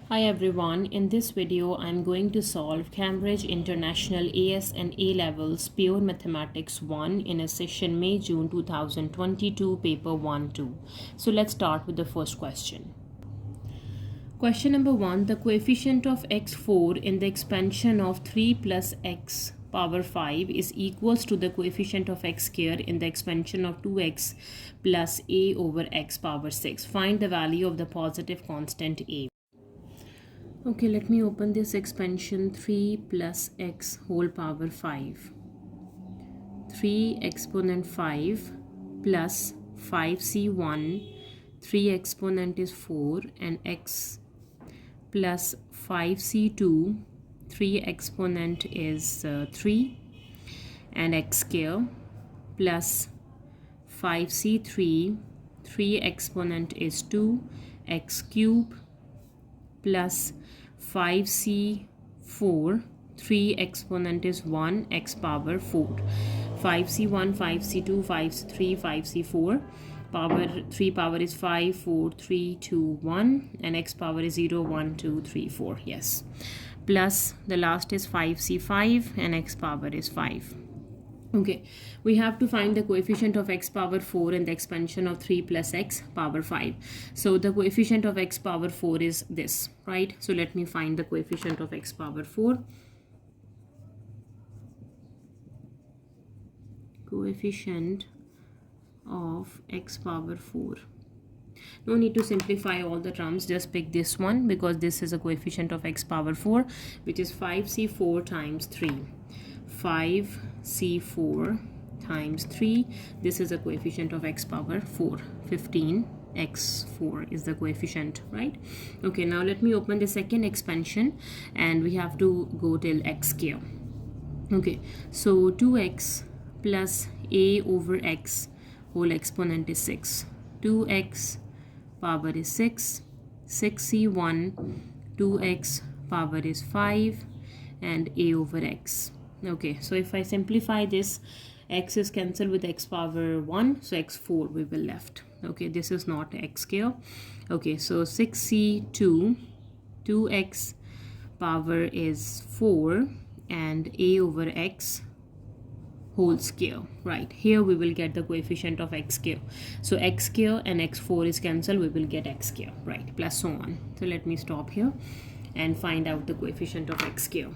Hi everyone, in this video I'm going to solve Cambridge International AS and A Levels Pure Mathematics 1 in a session May-June 2022 paper 1-2. So let's start with the first question. Question number 1, the coefficient of x4 in the expansion of 3 plus x power 5 is equals to the coefficient of x square in the expansion of 2x plus a over x power 6. Find the value of the positive constant a. Okay, let me open this expansion 3 plus x whole power 5. 3 exponent 5 plus 5c1, 3 exponent is 4 and x plus 5c2, 3 exponent is 3 and x square plus 5c3, 3 exponent is 2 x cube plus 5c4, 3 exponent is 1 x power 4, 5c1, 5c2, 5c3, 5c4, power 3 power is 5, 4, 3, 2, 1 and x power is 0, 1, 2, 3, 4. Yes, plus the last is 5c5 and x power is 5. Okay, we have to find the coefficient of x power 4 in the expansion of 3 plus x power 5. So the coefficient of x power 4 is this, right? So let me find the coefficient of x power 4. Coefficient of x power 4. No need to simplify all the terms, just pick this one because this is a coefficient of x power 4, which is 5c4 times 3. 5c4 times 3, this is a coefficient of x power 4, 15 x4 is the coefficient, right? Okay, now let me open the second expansion and we have to go till x square. Okay, so 2x plus a over x whole exponent is 6, 2x power is 6, 6c1, 2x power is 5 and a over x. Okay, so if I simplify this, x is cancelled with x power 1, so x4 we will left. Okay, this is not x square. Okay, so 6c2, 2x power is 4 and a over x whole square, right? Here we will get the coefficient of x square. So x square and x4 is cancelled, we will get x square, right? Plus so on. So let me stop here and find out the coefficient of x square.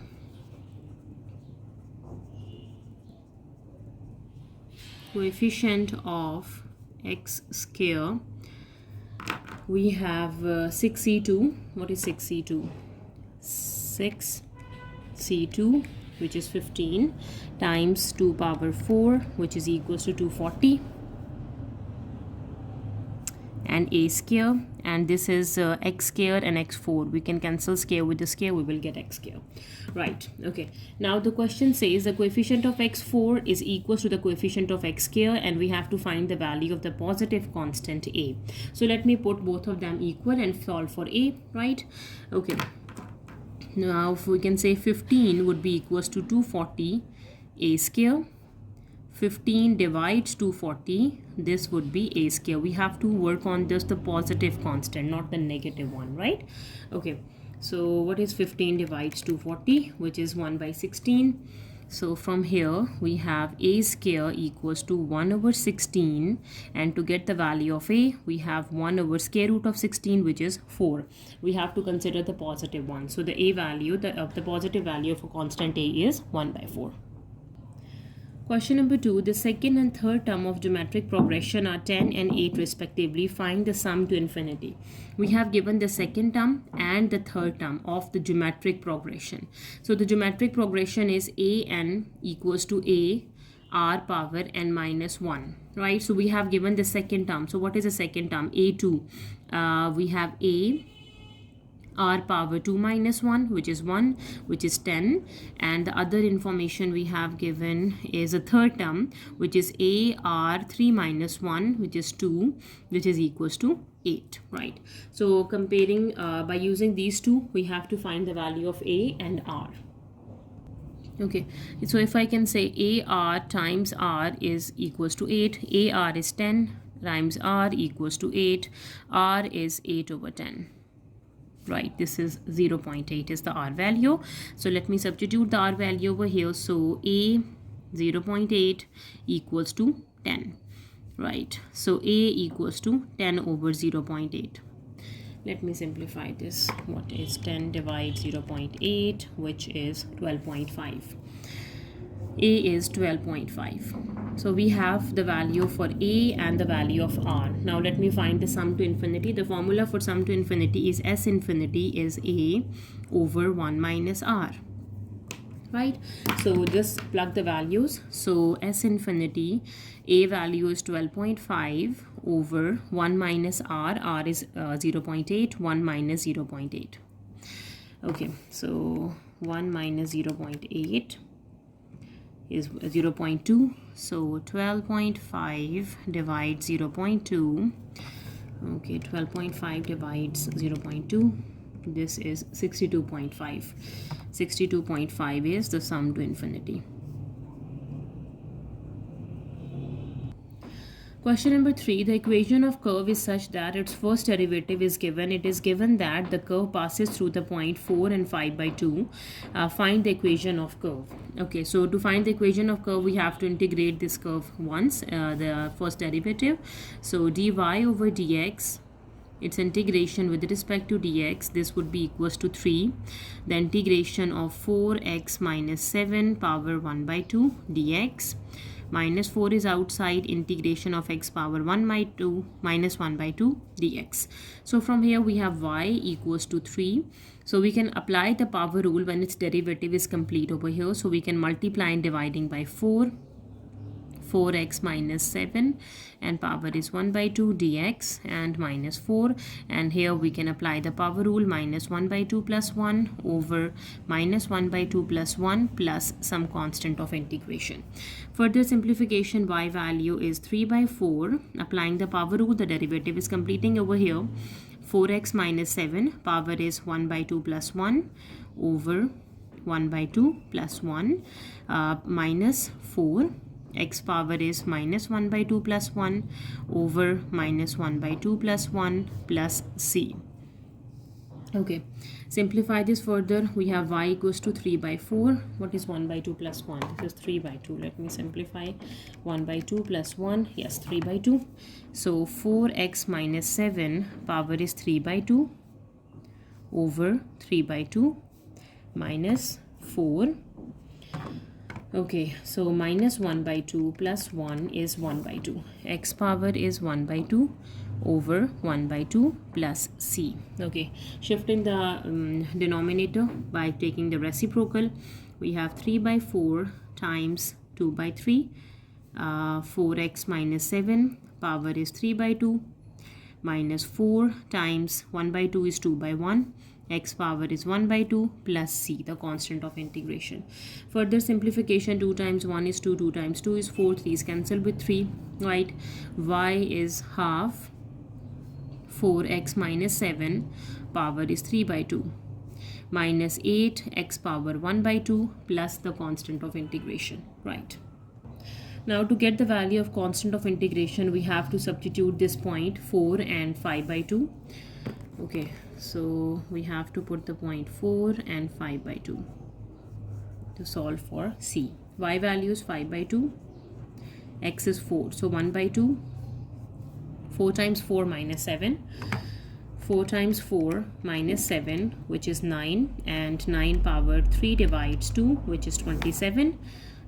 Coefficient of x square, we have 6c2. What is 6c2? 6c2, which is 15, times 2 power 4, which is equals to 240, and a square, and this is x square and x4. We can cancel square with the square, we will get x square, right? Okay, now the question says the coefficient of x4 is equals to the coefficient of x square and we have to find the value of the positive constant a. So let me put both of them equal and solve for a, right? Okay, now if we can say 15 would be equals to 240 a square. 15 divides 240, this would be a square. We have to work on just the positive constant, not the negative one, right? Okay, so what is 15 divides 240, which is 1 by 16. So from here we have a square equals to 1 over 16, and to get the value of a, we have 1 over square root of 16, which is 4. We have to consider the positive one. So the a value, the positive value of a constant a is 1 by 4. Question number 2, the second and third term of geometric progression are 10 and 8 respectively. Find the sum to infinity. We have given the second term and the third term of the geometric progression. So the geometric progression is an equals to a r power n minus 1, right? So we have given the second term. So what is the second term? a2. We have a r power 2 minus 1, which is 1, which is 10, and the other information we have given is a third term, which is a r 3 minus 1, which is 2, which is equals to 8, right? So comparing by using these two, we have to find the value of a and r. Okay, so if I can say ar times r is equals to 8, ar is 10 times r equals to 8, r is 8 over 10. right? This is 0.8 is the R value. So let me substitute the R value over here. So A 0.8 equals to 10, right? So A equals to 10 over 0.8. Let me simplify this. What is 10 divides 0.8, which is 12.5. A is 12.5. So we have the value for A and the value of R. Now let me find the sum to infinity. The formula for sum to infinity is S infinity is A over 1 minus R, right? So just plug the values. So S infinity, A value is 12.5 over 1 minus R. R is 0.8. 1 minus 0.8. Okay, so 1 minus 0.8 is 0.2. So 12.5 divides 0.2. Okay, 12.5 divides 0.2. This is 62.5. 62.5 is the sum to infinity. Question number 3. The equation of curve is such that its first derivative is given. It is given that the curve passes through the point 4 and 5 by 2. Find the equation of curve. Okay, so to find the equation of curve, we have to integrate this curve once, the first derivative. So dy over dx, its integration with respect to dx, this would be equals to 3. The integration of 4x minus 7 power 1 by 2 dx. Minus 4 is outside, integration of x power 1 by 2 minus 1 by 2 dx. So from here we have y equals to 3. So we can apply the power rule when its derivative is complete over here. So we can multiply and dividing by 4. 4x minus 7 and power is 1 by 2 dx and minus 4, and here we can apply the power rule, minus 1 by 2 plus 1 over minus 1 by 2 plus 1 plus some constant of integration. Further simplification, y value is 3 by 4. Applying the power rule, the derivative is completing over here. 4x minus 7, power is 1 by 2 plus 1 over 1 by 2 plus 1 minus 4. X power is minus 1 by 2 plus 1 over minus 1 by 2 plus 1 plus c. Okay, simplify this further. We have y equals to 3 by 4. What is 1 by 2 plus 1? This is 3 by 2. Let me simplify. 1 by 2 plus 1. Yes, 3 by 2. So 4x minus 7 power is 3 by 2 over 3 by 2 minus 4. Okay, so minus 1 by 2 plus 1 is 1 by 2. X power is 1 by 2 over 1 by 2 plus c. Okay, shifting the denominator by taking the reciprocal, we have 3 by 4 times 2 by 3. 4x minus 7 power is 3 by 2 minus 4 times 1 by 2 is 2 by 1. X power is 1 by 2 plus c, the constant of integration. Further simplification, 2 times 1 is 2, 2 times 2 is 4, 3 is cancelled with 3, right? Y is half 4x minus 7 power is 3 by 2 minus 8 x power 1 by 2 plus the constant of integration, right? Now to get the value of constant of integration, we have to substitute this point 4 and 5 by 2. Okay, so we have to put the point 4 and 5 by 2 to solve for c. Y value is 5 by 2, x is 4, so 1 by 2, 4 times 4 minus 7, 4 times 4 minus 7, which is 9, and 9 power 3 divides 2, which is 27.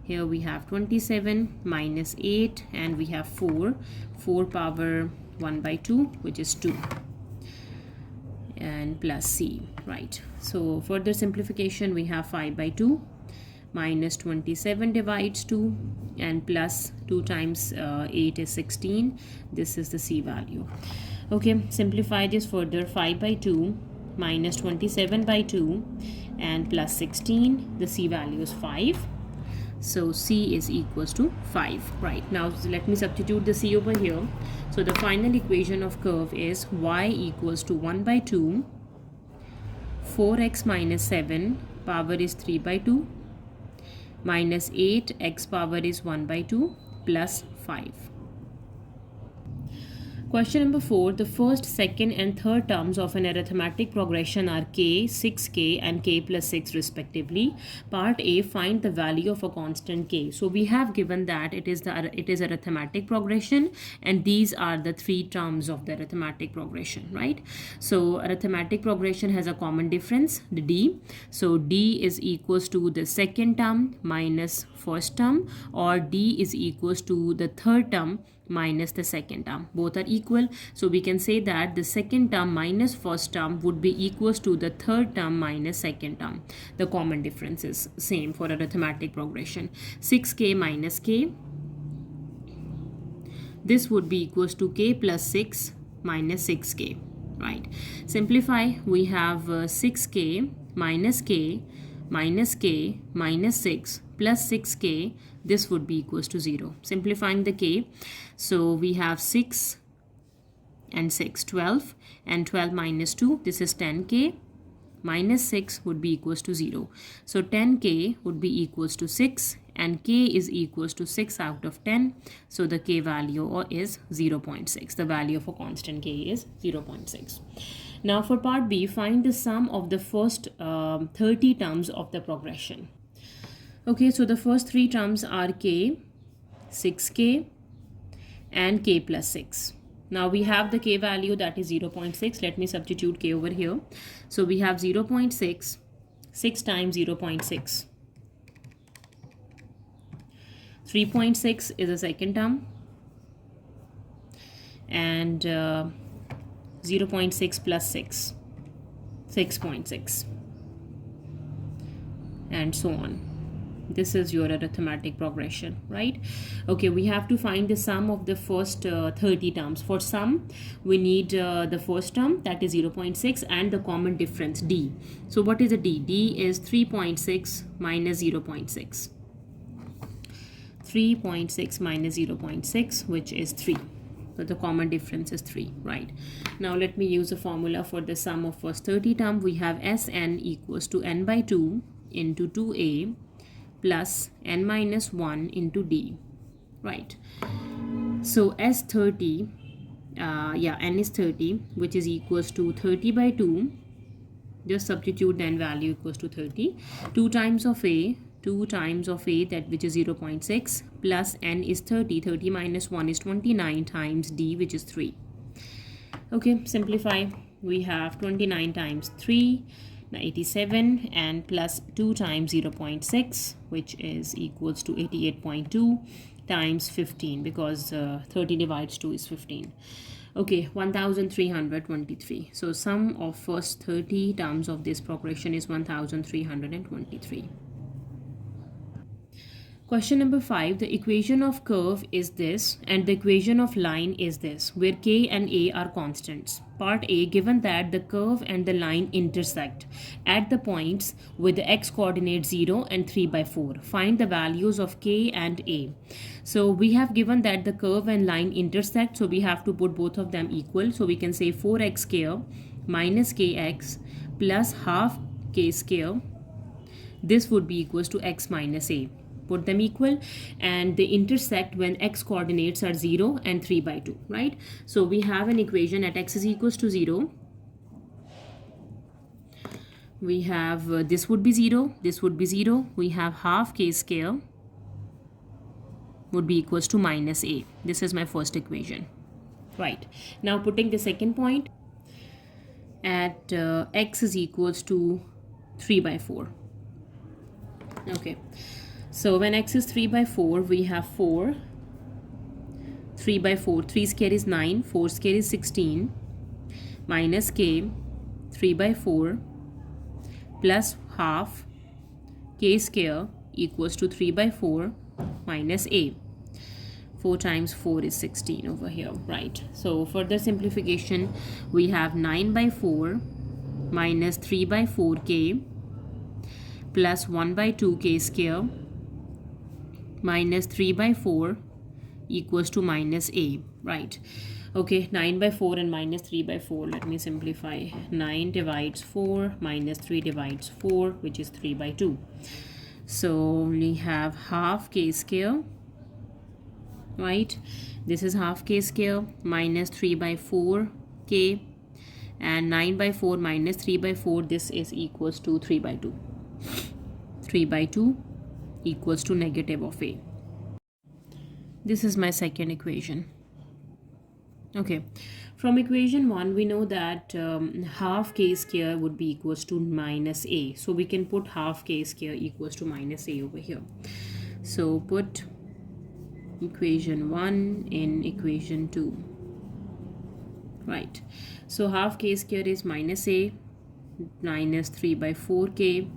Here we have 27 minus 8, and we have 4 power 1 by 2, which is 2, and plus c, right? So further simplification, we have 5 by 2 minus 27 divides 2 and plus 2 times 8 is 16. This is the c value. Okay, simplify this further. 5 by 2 minus 27 by 2 and plus 16. The c value is 5. So c is equals to 5, right? Now let me substitute the c over here. So the final equation of curve is y equals to 1 by 2, 4x minus 7 power is 3 by 2 minus 8 x power is 1 by 2 plus 5. Question number 4. The first, second, and third terms of an arithmetic progression are k, 6k, and k plus 6 respectively. Part A, find the value of a constant k. So we have given that it is arithmetic progression, and these are the three terms of the arithmetic progression, right? So arithmetic progression has a common difference, the d. So d is equals to the second term minus first term, or d is equals to the third term minus the second term. Both are equal, so we can say that the second term minus first term would be equals to the third term minus second term. The common difference is same for arithmetic progression. 6k minus k, this would be equals to k plus 6 minus 6k, right? Simplify, we have 6k minus k minus k minus 6 plus 6k, this would be equals to 0. Simplifying the k, so we have 6 and 6, 12, and 12 minus 2, this is 10k, minus 6 would be equals to 0. So 10k would be equals to 6, and k is equals to 6 out of 10. So the k value is 0.6. The value of a constant k is 0.6. Now for part B, find the sum of the first 30 terms of the progression. Okay, so the first three terms are k, 6k, and k plus 6. Now we have the k value, that is 0.6. Let me substitute k over here. So we have 0.6, 6 times 0.6. 3.6 is the second term, and 0.6 plus 6, 6.6, and so on. This is your arithmetic progression, right? Okay, we have to find the sum of the first 30 terms. For sum, we need the first term, that is 0.6, and the common difference, d. So what is the d? D is 3.6 minus 0.6. 3.6 minus 0.6, which is 3. So the common difference is 3, right? Now let me use a formula for the sum of first 30 term. We have Sn equals to n by 2 into 2a plus n minus 1 into d, right? So S30, n is 30, which is equals to 30 by 2. Just substitute the n value equals to 30. 2 times of a, that which is 0.6, plus n is 30. 30 minus 1 is 29 times d, which is 3. Okay, simplify. We have 29 times 3, 87, and plus 2 times 0.6, which is equals to 88.2 times 15, because 30 divides 2 is 15. Okay, 1323. So sum of first 30 terms of this progression is 1323. Question number 5, the equation of curve is this and the equation of line is this, where k and a are constants. Part A, given that the curve and the line intersect at the points with the x coordinate 0 and 3 by 4. Find the values of k and a. So we have given that the curve and line intersect, so we have to put both of them equal. So we can say 4x square minus kx plus half k square. This would be equals to x minus a. Put them equal, and they intersect when x coordinates are 0 and 3 by 2, right? So we have an equation at x is equals to 0. We have this would be 0, this would be 0. We have half k square would be equals to minus a. This is my first equation, right? Now putting the second point at x is equals to 3 by 4. Okay. So when x is 3 by 4, we have 4, 3 by 4, 3 square is 9, 4 square is 16, minus k, 3 by 4, plus half, k square equals to 3 by 4, minus a. 4 times 4 is 16 over here, right? So further simplification, we have 9 by 4, minus 3 by 4k, plus 1 by 2k square, minus 3 by 4 equals to minus a, right? Okay, 9 by 4 and minus 3 by 4. Let me simplify. 9 divides 4 minus 3 divides 4, which is 3 by 2. So we have half k square right? This is half k square minus 3 by 4 k, and 9 by 4 minus 3 by 4, this is equals to 3 by 2. 3 by 2 equals to negative of a. This is my second equation. Okay, from equation 1 we know that half k square would be equals to minus a, so we can put half k square equals to minus a over here. So put equation 1 in equation 2, right? So half k square is minus a minus 3 by 4k,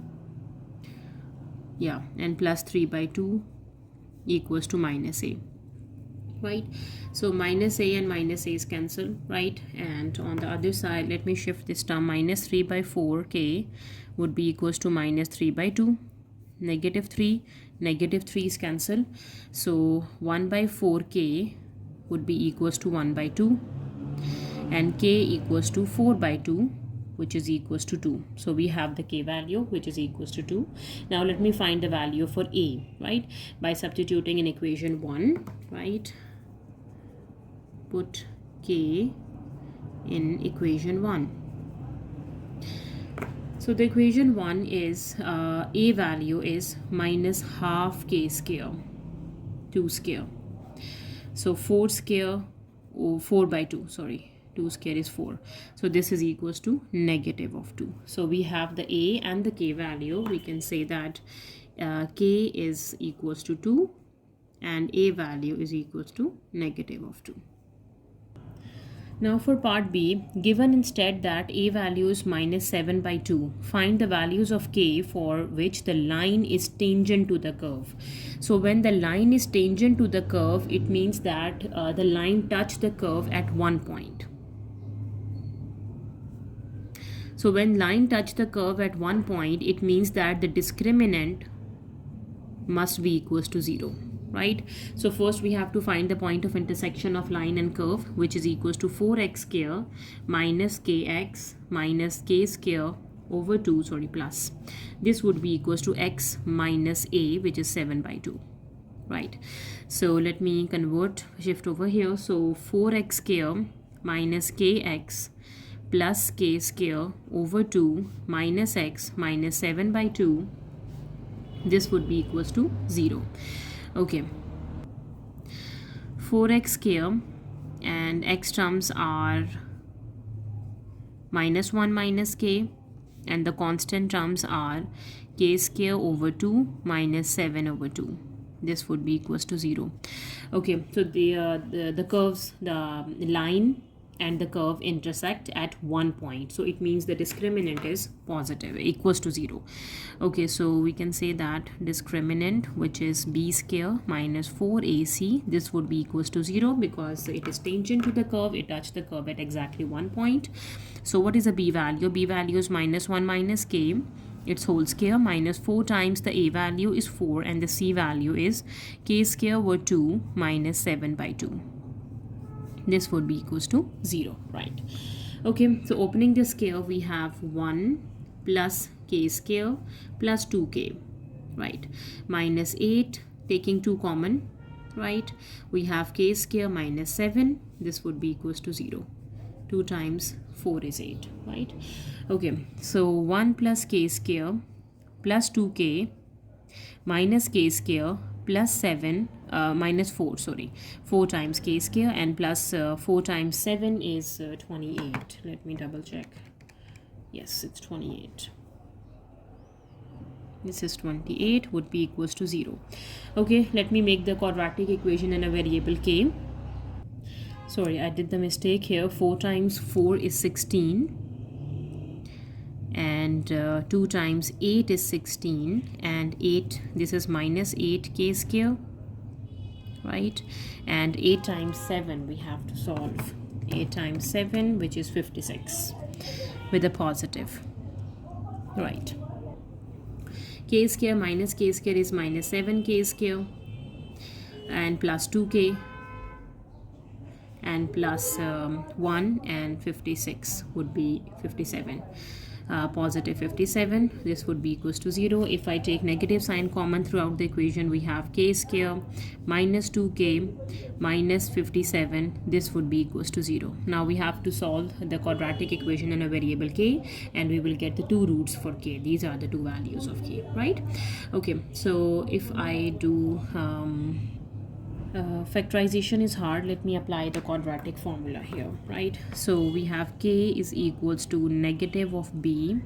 yeah, and plus 3 by 2 equals to minus a, right? So minus a and minus a is cancelled, right? And on the other side, let me shift this term. Minus 3 by 4k would be equals to minus 3 by 2. Negative 3 is cancelled, so 1 by 4k would be equals to 1 by 2, and k equals to 4 by 2, which is equals to 2. So we have the k value, which is equals to 2. Now let me find the value for a, right? By substituting in equation 1, right? Put k in equation 1. So the equation 1 is a value is minus half k square, 2 square. So 4 square, 4 by 2, sorry, 2 square is 4. So this is equals to negative of 2. So we have the a and the k value. We can say that k is equals to 2 and a value is equals to negative of 2. Now for part B, given instead that a value is minus 7 by 2, find the values of k for which the line is tangent to the curve. So when the line is tangent to the curve, it means that the line touched the curve at one point. So when line touched the curve at one point, it means that the discriminant must be equals to 0. Right? So first we have to find the point of intersection of line and curve, which is equals to 4x square minus kx minus k square over 2, sorry, plus. This would be equals to x minus a, which is 7 by 2. Right? So let me shift over here. So 4x square minus kx plus k square over 2 minus x minus 7 by 2. This would be equals to 0. Okay, 4x square and x terms are minus 1 minus k, and the constant terms are k square over 2 minus 7 over 2. This would be equals to 0. Okay, so the curves, the line and the curve intersect at one point, so it means the discriminant is positive, equals to 0. Okay, so we can say that discriminant, which is b square minus 4ac, this would be equals to 0 because it is tangent to the curve, it touched the curve at exactly one point. So what is a b value? B value is minus 1 minus k, its whole square, minus 4 times the a value is 4, and the c value is k square over 2 minus 7 by 2. This would be equals to 0, right? Okay, so opening the scale, we have 1 plus k square plus 2k, right? Minus 8, taking 2 common, right? We have k square minus 7. This would be equals to 0. 2 times 4 is 8, right? Okay, so 1 plus k square plus 2k minus k square plus 7 minus 4, sorry, 4 times k square, and plus 4 times 7 is 28. Let me double check. Yes, it's 28. This is 28, would be equals to 0. Okay, let me make the quadratic equation in a variable k. Sorry, I did the mistake here. 4 times 4 is 16. And 2 times 8 is 16, and 8, this is minus 8k square, right? And 8 times 7 we have to solve. 8 times 7, which is 56, with a positive, right? K square minus k square is minus 7k square, and plus 2k, and plus 1, and 56 would be 57. positive 57, this would be equals to 0. If I take negative sign common throughout the equation, we have k square minus 2k minus 57, this would be equals to 0. Now we have to solve the quadratic equation in a variable k, and we will get the two roots for k. These are the two values of k, right? Okay, so if I do factorization is hard, let me apply the quadratic formula here, right? So we have k is equals to negative of b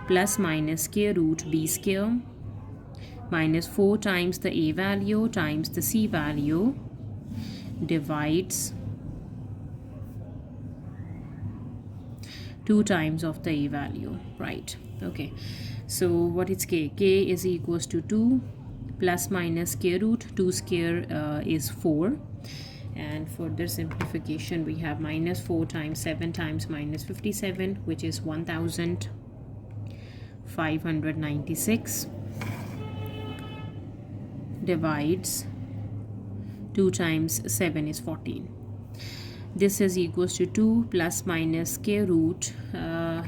plus minus square root b square minus 4 times the a value times the c value divides 2 times of the a value, right? Okay, so what is k? K is equals to 2 plus minus square root 2 square is 4, and further simplification we have minus 4 times 7 times minus 57, which is 1596 divides 2 times 7 is 14. This is equals to 2 plus minus square root,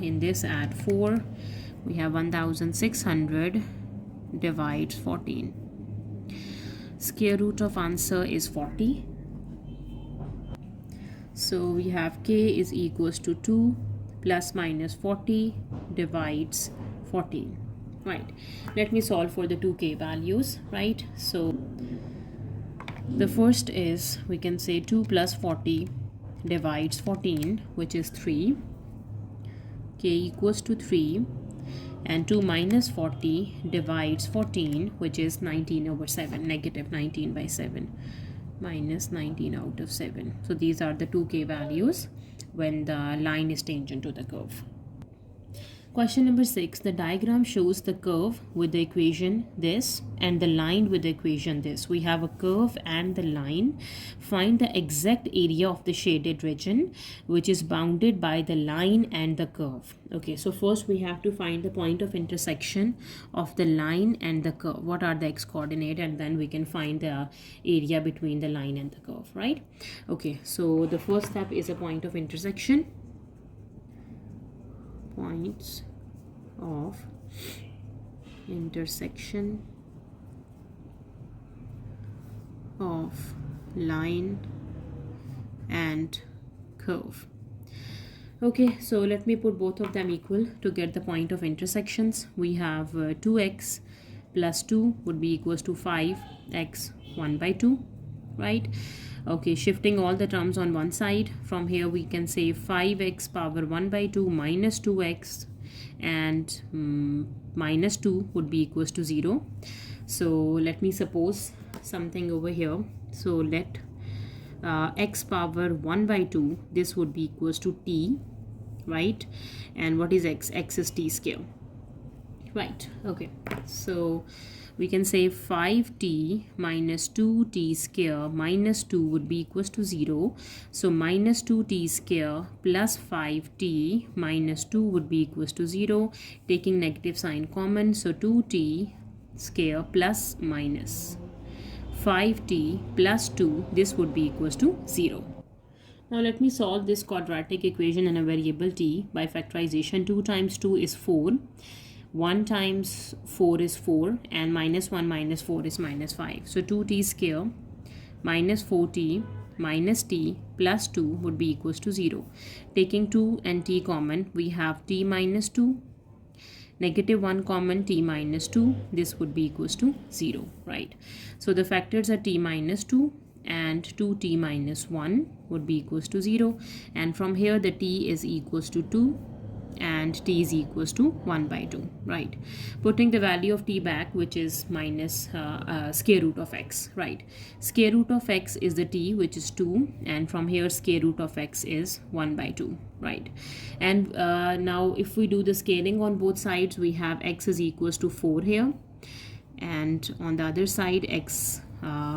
in this add 4, we have 1600 divides 14. Square root of answer is 40. So we have k is equals to 2 plus minus 40 divides 14, right? Let me solve for the 2k values, right? So the first is, we can say 2 plus 40 divides 14, which is 3. K equals to 3, and 2 minus 40 divides 14, which is 19 over 7, negative 19 by 7, minus 19 out of 7. So these are the 2k values when the line is tangent to the curve. Question number 6. The diagram shows the curve with the equation this and the line with the equation this. We have a curve and the line. Find the exact area of the shaded region which is bounded by the line and the curve. Okay, so first we have to find the point of intersection of the line and the curve. What are the x coordinate, and then we can find the area between the line and the curve, right? Okay, so the first step is a point of intersection. Points of intersection of line and curve. Okay, so let me put both of them equal to get the point of intersections. We have 2x plus 2 would be equals to 5x 1 by 2, right? Okay, shifting all the terms on one side, from here we can say 5x power 1 by 2 minus 2x, and minus 2 would be equals to 0. So let me suppose something over here. So let x power 1 by 2, this would be equals to t, right? And what is x? X is t square, right? Okay, so we can say 5t minus 2t square minus 2 would be equals to 0. So minus 2t square plus 5t minus 2 would be equals to 0. Taking negative sign common, so 2t square plus minus 5t plus 2, this would be equals to 0. Now let me solve this quadratic equation in a variable t by factorization. 2 times 2 is 4. 1 times 4 is 4, and minus 1 minus 4 is minus 5. So 2t square minus 4t minus t plus 2 would be equals to 0. Taking 2 and t common, we have t minus 2, negative 1 common, t minus 2, this would be equals to 0, right? So the factors are t minus 2 and 2t minus 1 would be equals to 0, and from here the t is equals to 2 and t is equals to 1 by 2, right? Putting the value of t back, which is minus square root of x, right? Square root of x is the t, which is 2, and from here square root of x is 1 by 2, right? And now if we do the scaling on both sides, we have x is equals to 4 here, and on the other side x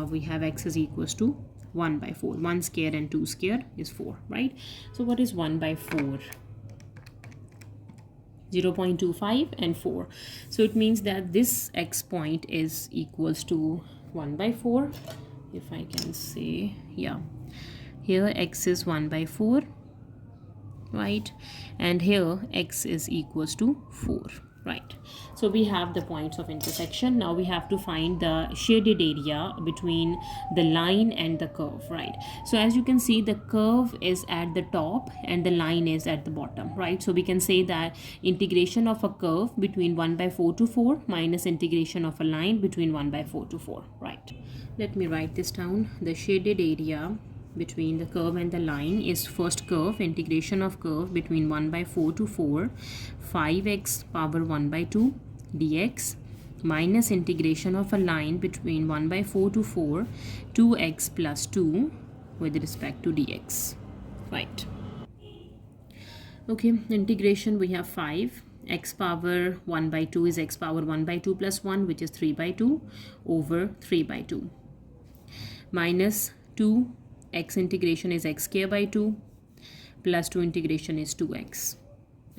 we have x is equals to 1 by 4. 1 square and 2 square is 4, right? So what is 1 by 4? 0.25 and 4. So it means that this x point is equals to 1 by 4. If I can say, yeah, here x is 1 by 4 right? And here x is equals to 4, right? So we have the points of intersection. Now we have to find the shaded area between the line and the curve, right? So as you can see, the curve is at the top and the line is at the bottom, right? So we can say that integration of a curve between 1 by 4 to 4 minus integration of a line between 1 by 4 to 4, right? Let me write this down. The shaded area between the curve and the line is first curve, integration of curve between 1 by 4 to 4, 5x power 1 by 2 dx, minus integration of a line between 1 by 4 to 4, 2x plus 2 with respect to dx, right? Okay, integration, we have 5 x power 1 by 2 is x power 1 by 2 plus 1, which is 3 by 2 over 3 by 2, minus 2 x integration is x square by 2 plus 2 integration is 2x.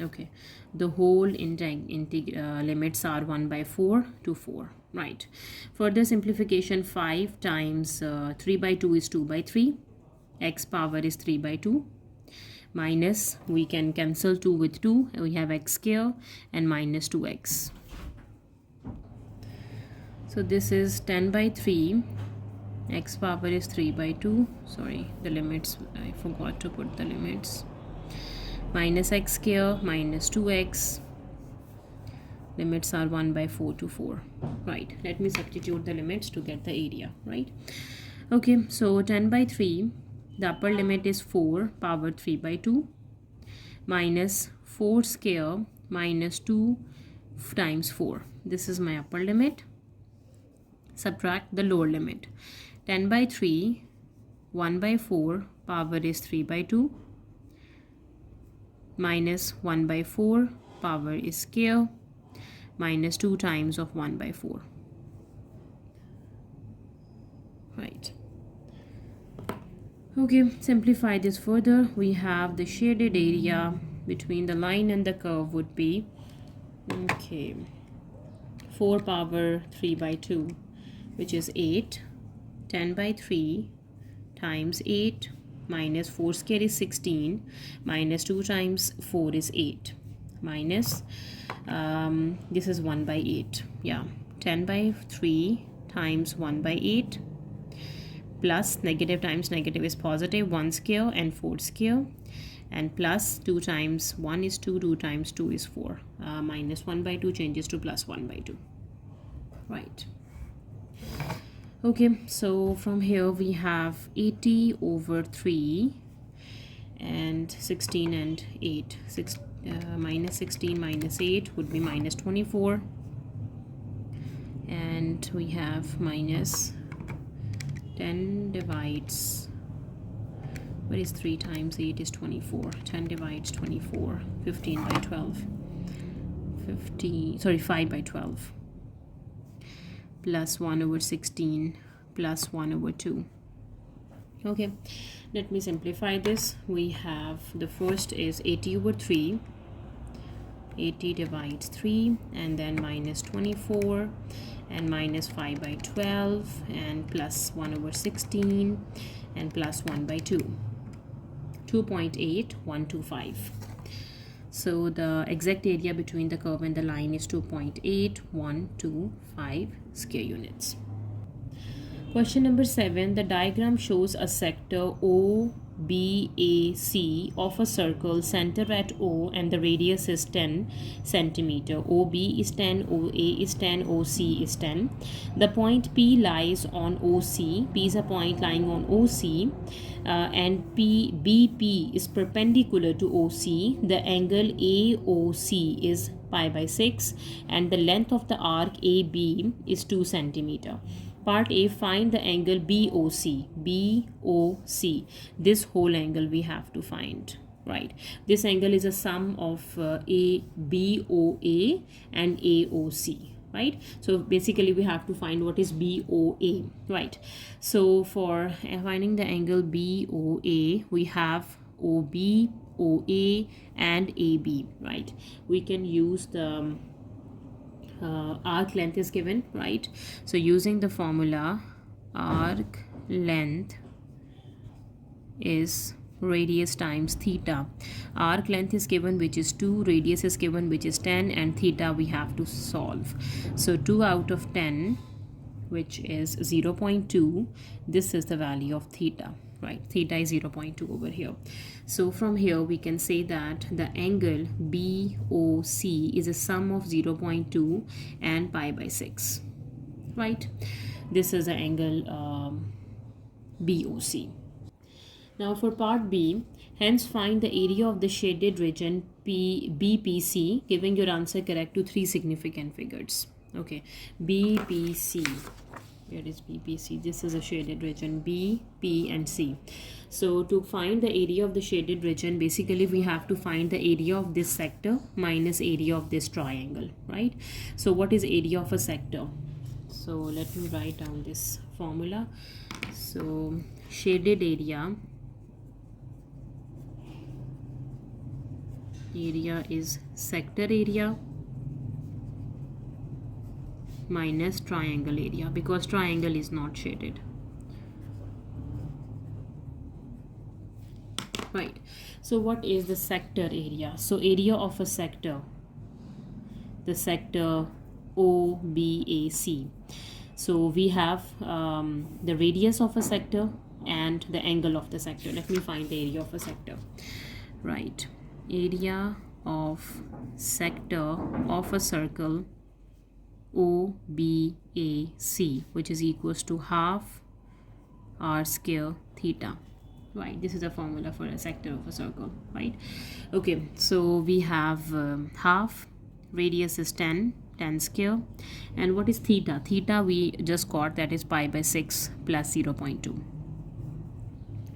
Okay, the whole limits are 1 by 4 to 4, right? Further simplification, 5 times 3 by 2 is 2 by 3, x power is 3 by 2, minus, we can cancel 2 with 2, we have x square and minus 2x. So this is 10 by 3, x power is 3 by 2, sorry, the limits, I forgot to put the limits, minus x square minus 2x, limits are 1 by 4 to 4, right? Let me substitute the limits to get the area, right? Okay, so 10 by 3, the upper limit is 4 power 3 by 2 minus 4 square minus 2 times 4, this is my upper limit, subtract the lower limit, 10 by 3, 1 by 4 power is 3 by 2 minus 1 by 4 power is square minus 2 times of 1 by 4, right? Okay, simplify this further. We have the shaded area between the line and the curve would be, okay, 4 power 3 by 2, which is 8, 10 by 3 times 8 minus 4 square is 16, minus 2 times 4 is 8, minus, this is 1 by 8, yeah, 10 by 3 times 1 by 8 plus negative times negative is positive, 1 square and 4 square, and plus 2 times 1 is 2, 2 times 2 is 4, minus 1 by 2 changes to plus 1 by 2, right? Okay, so from here we have 80 over 3 and 16 and 8, minus 16 minus 8 would be minus 24, and we have minus 10 divides, what is 3 times 8 is 24, 10 divides 24, 15 by 12, 5 by 12, plus 1 over 16 plus 1 over 2. Okay, let me simplify this. We have, the first is 80 over 3, 80 divides 3, and then minus 24 and minus 5 by 12 and plus 1 over 16 and plus 1 by 2, 2.8125. So the exact area between the curve and the line is 2.8125 square units. Question number 7. The diagram shows a sector OBAC of a circle, center at O and the radius is 10 centimeter. OB is 10, OA is 10, OC is 10. The point P lies on OC. P is a point lying on OC, and BP is perpendicular to OC. The angle AOC is pi by 6 and the length of the arc AB is 2 centimeter. Part A, find the angle BOC. BOC. This whole angle we have to find, right? This angle is a sum of BOA and AOC, right? So basically we have to find what is BOA, right? So for finding the angle BOA, we have OB, OA and AB, right? We can use the arc length is given, right? So using the formula, arc length is radius times theta. Arc length is given, which is 2, radius is given, which is 10, and theta we have to solve. So 2 out of 10, which is 0.2, this is the value of theta, right? Theta is 0.2 over here. So from here we can say that the angle BOC is a sum of 0.2 and pi by 6, right? This is the angle BOC. Now for part B, hence find the area of the shaded region BPC, giving your answer correct to 3 significant figures. Okay, BPC. Where is BPC? This is a shaded region B, P, and C. So to find the area of the shaded region, basically we have to find the area of this sector minus area of this triangle, right? So what is area of a sector? So let me write down this formula. So shaded area is sector area minus triangle area, because triangle is not shaded, right? So what is the sector area? So area of a sector, the sector OBAC. So we have the radius of a sector and the angle of the sector. Let me find the area of a sector, right? Area of sector of a circle OBAC, which is equals to half r square theta, right? This is a formula for a sector of a circle, right? Okay, so we have half, radius is 10 square, and what is theta? Theta we just got, that is pi by 6 plus 0.2,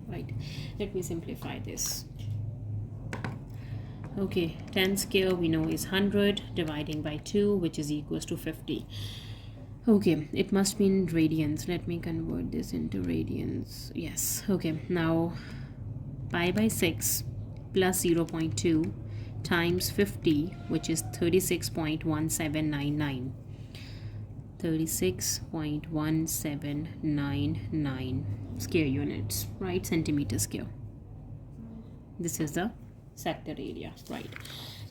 right? Let me simplify this. Okay, 10 square we know is 100, dividing by 2, which is equals to 50. Okay, it must be in radians. Let me convert this into radians. Yes. Okay, now pi by 6 plus 0.2 times 50, which is 36.1799. 36.1799 square units, right? Centimeter square. This is the sector area, right?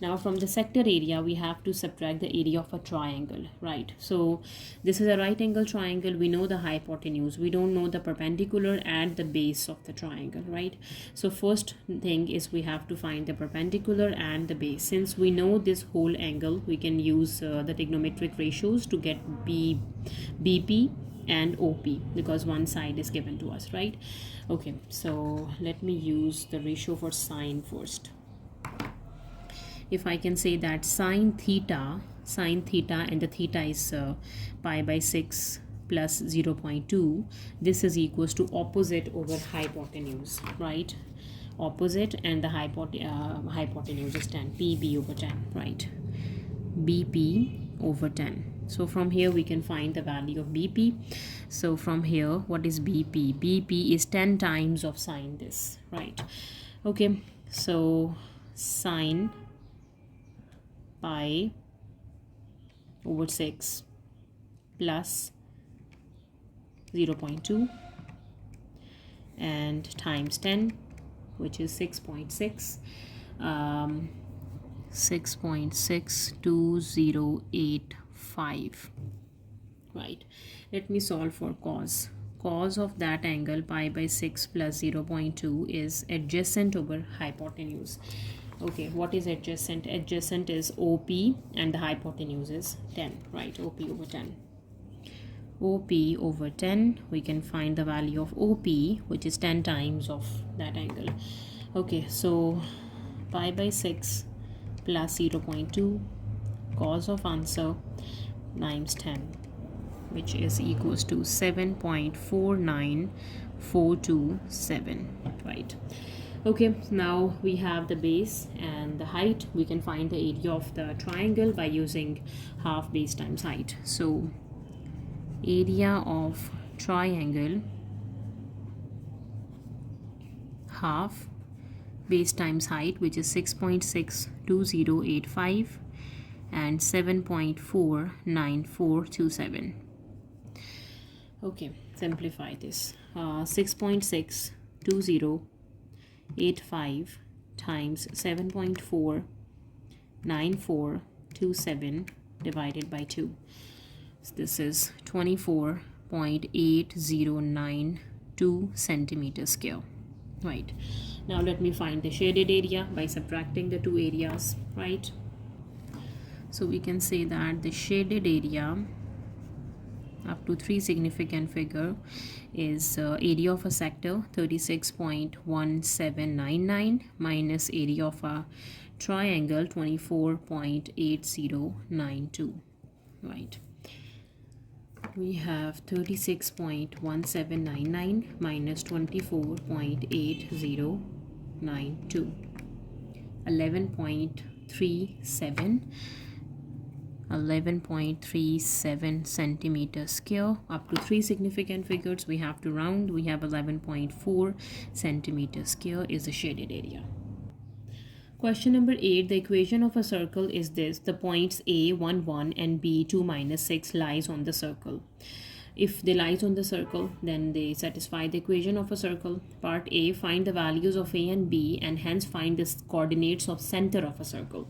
Now from the sector area we have to subtract the area of a triangle, right? So this is a right angle triangle. We know the hypotenuse, we don't know the perpendicular and the base of the triangle, right? So first thing is we have to find the perpendicular and the base. Since we know this whole angle, we can use the trigonometric ratios to get BP and OP, because one side is given to us, right? Okay, so let me use the ratio for sine first. If I can say that sine theta, and the theta is pi by 6 plus 0.2, this is equals to opposite over hypotenuse, right? Opposite, and the hypotenuse is 10, PB over 10, right? BP over 10. So from here we can find the value of BP. So from here, what is BP? BP is 10 times of sine this, right? Okay, so sine pi over 6 plus 0.2 and times 10, which is 6.6, 6.62085, right? Let me solve for cos. Cos of that angle pi by 6 plus 0.2 is adjacent over hypotenuse. Okay, what is adjacent? Adjacent is OP and the hypotenuse is 10, right? OP over 10. OP over 10, we can find the value of OP, which is 10 times of that angle. Okay, so pi by 6 plus 0.2, cos of answer times 10, which is equals to 7.49427, right? Okay, now we have the base and the height. We can find the area of the triangle by using half base times height. So area of triangle, half base times height, which is 6.62085 and 7.49427. Okay, simplify this. 6.620 85 times 7.49427 divided by 2. So this is 24.8092 centimeters square. Right. Now let me find the shaded area by subtracting the two areas. Right. So we can say that the shaded area up to 3 significant figure is area of a sector 36.1799 minus area of a triangle 24.8092. Right. We have 36.1799 minus 24.8092, 11.37 centimeters square. Up to 3 significant figures we have to round. We have 11.4 centimeters square is the shaded area. Question number 8. The equation of a circle is this. The points A 1 1 and B 2 minus 6 lies on the circle. If they lies on the circle, then they satisfy the equation of a circle. Part A, find the values of A and B and hence find the coordinates of center of a circle.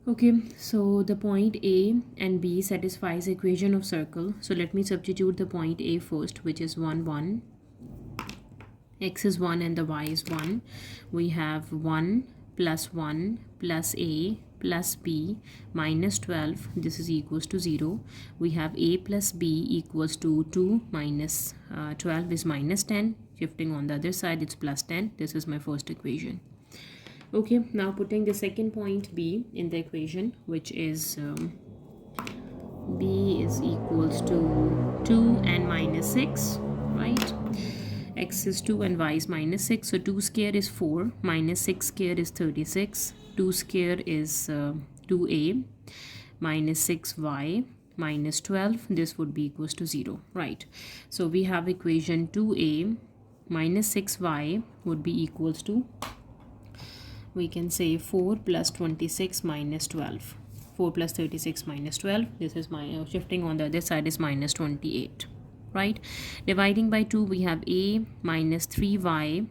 Okay, so the point A and B satisfies the equation of circle. So let me substitute the point A first, which is 1 1. X is 1 and the y is 1. We have 1 plus A plus B minus 12. This is equals to 0. We have A plus B equals to 2 minus 12 is minus 10. Shifting on the other side, it's plus 10. This is my first equation. Okay, now putting the second point B in the equation, which is B is equals to 2 and minus 6, right? X is 2 and y is minus 6. So 2 square is 4, minus 6 square is 36. 2 square is 2a, minus 6y, minus 12. This would be equals to 0, right? So we have equation 2a minus 6y would be equals to, we can say 4 plus 26 minus 12. 4 plus 36 minus 12. This is my shifting on the other side is minus 28. Right, dividing by 2 we have a minus 3y.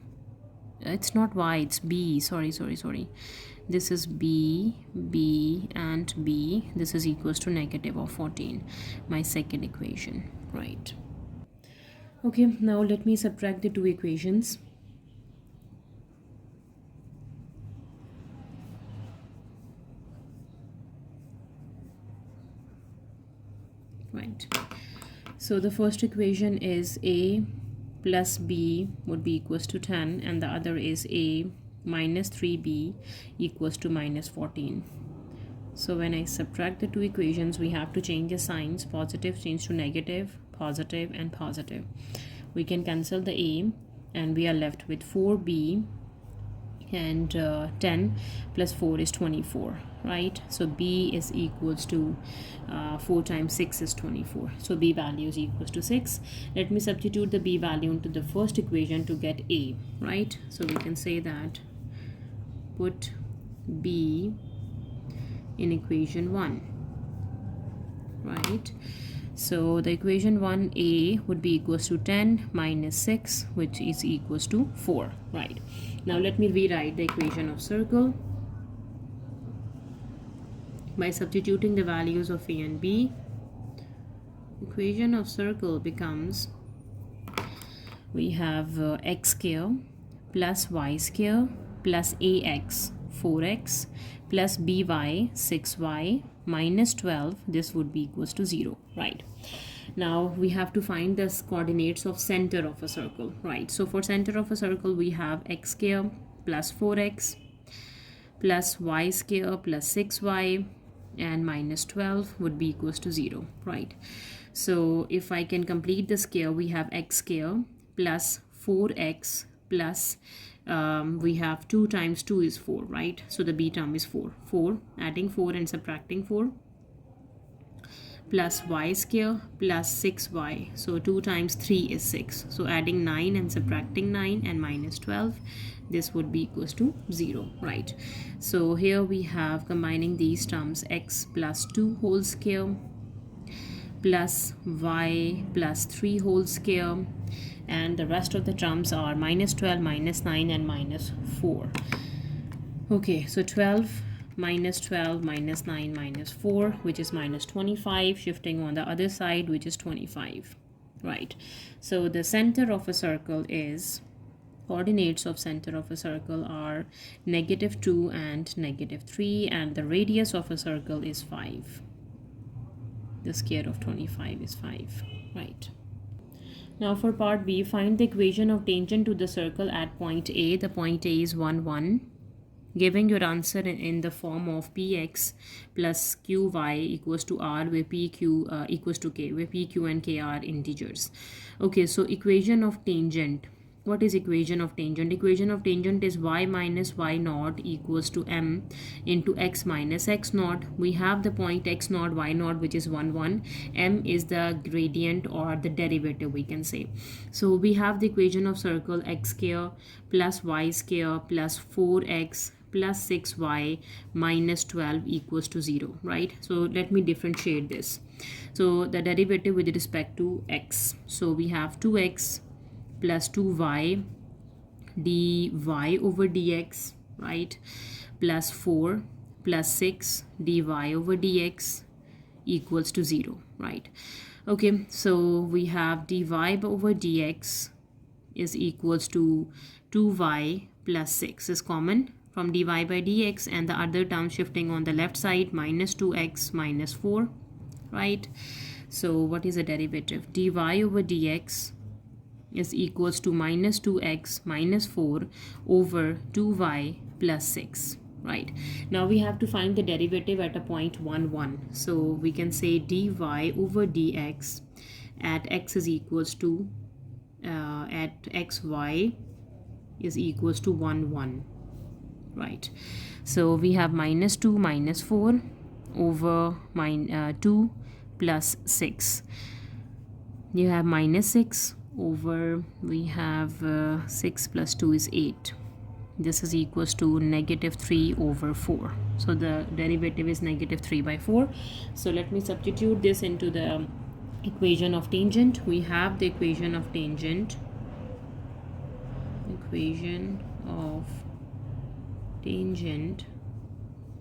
It's not y, it's b. Sorry. This is b and b. This is equals to negative of 14. My second equation. Right. Okay, now let me subtract the two equations. Right. So the first equation is a plus b would be equals to 10 and the other is a minus 3b equals to minus 14. So when I subtract the two equations, we have to change the signs. Positive change to negative, positive and positive. We can cancel the a and we are left with 4b and 10 plus 4 is 24, right? So b is equals to 4 times 6 is 24. So b value is equals to 6. Let me substitute the b value into the first equation to get a, right? So we can say that put b in equation 1, right? So the equation 1a would be equals to 10 minus 6, which is equals to 4, right? Now let me rewrite the equation of circle by substituting the values of a and b. Equation of circle becomes, we have x square plus y square plus ax 4x plus by 6y minus 12. This would be equals to 0, right? Now we have to find the coordinates of center of a circle, right? So for center of a circle we have x square plus 4x plus y square plus 6y and minus 12 would be equals to 0, right? So if I can complete the square, we have x square plus 4x plus we have 2 times 2 is 4, right? So the b term is 4, adding 4 and subtracting 4 plus y square plus 6y. So 2 times 3 is 6. So adding 9 and subtracting 9 and minus 12, this would be equals to 0, right? So here we have combining these terms, x plus 2 whole square plus y plus 3 whole square and the rest of the terms are minus 12, minus 9, and minus 4. Okay, so 12 minus 12 minus 9 minus 4, which is minus 25, shifting on the other side, which is 25. Right, so the center of a circle is, coordinates of center of a circle are -2 and -3, and the radius of a circle is 5. The square of 25 is 5. Right. Now for part B, find the equation of tangent to the circle at point A. The point A is 1, 1. Giving your answer in the form of px plus qy equals to r, where pq equals to k, where pq and k are integers. Okay, so equation of tangent. What is equation of tangent? Equation of tangent is y minus y naught equals to m into x minus x naught. We have the point x naught, y naught, which is 1, 1. M is the gradient or the derivative, we can say. So we have the equation of circle x square plus y square plus 4x plus 6y minus 12 equals to 0, right? So let me differentiate this. So the derivative with respect to x. So we have 2x plus 2y dy over dx, right? Plus 4 plus 6 dy over dx equals to 0, right? Okay, so we have dy over dx is equals to 2y plus 6 is common from dy by dx, and the other term shifting on the left side, minus 2x minus 4, right? So what is the derivative? Dy over dx is equals to minus 2x minus 4 over 2y plus 6, right? Now we have to find the derivative at a point 1, 1. So we can say dy over dx at x is equals to at xy is equals to 1, 1, right? So we have minus 2 minus 4 over 2 plus 6. You have minus 6 over, we have 6 plus 2 is 8. This is equals to -3 over 4. So the derivative is -3 by 4. So let me substitute this into the equation of tangent. We have the equation of tangent. Equation of tangent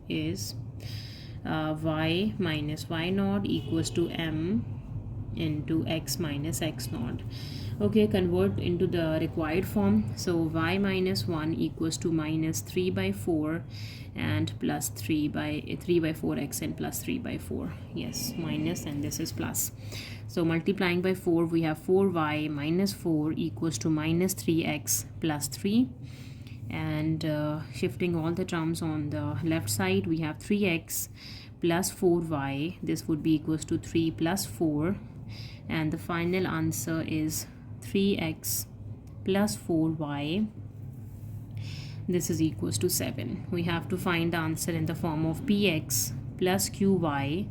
is y minus y naught equals to m into x minus x naught. Okay, convert into the required form. So y minus 1 equals to minus 3 by 4 and plus 3 by 4x and plus 3 by 4. Yes, minus, and this is plus. So multiplying by 4, we have 4y minus 4 equals to minus 3x plus 3. And shifting all the terms on the left side, we have 3x plus 4y. This would be equals to 3 plus 4. And the final answer is 3x plus 4y. This is equals to 7. We have to find the answer in the form of px plus qy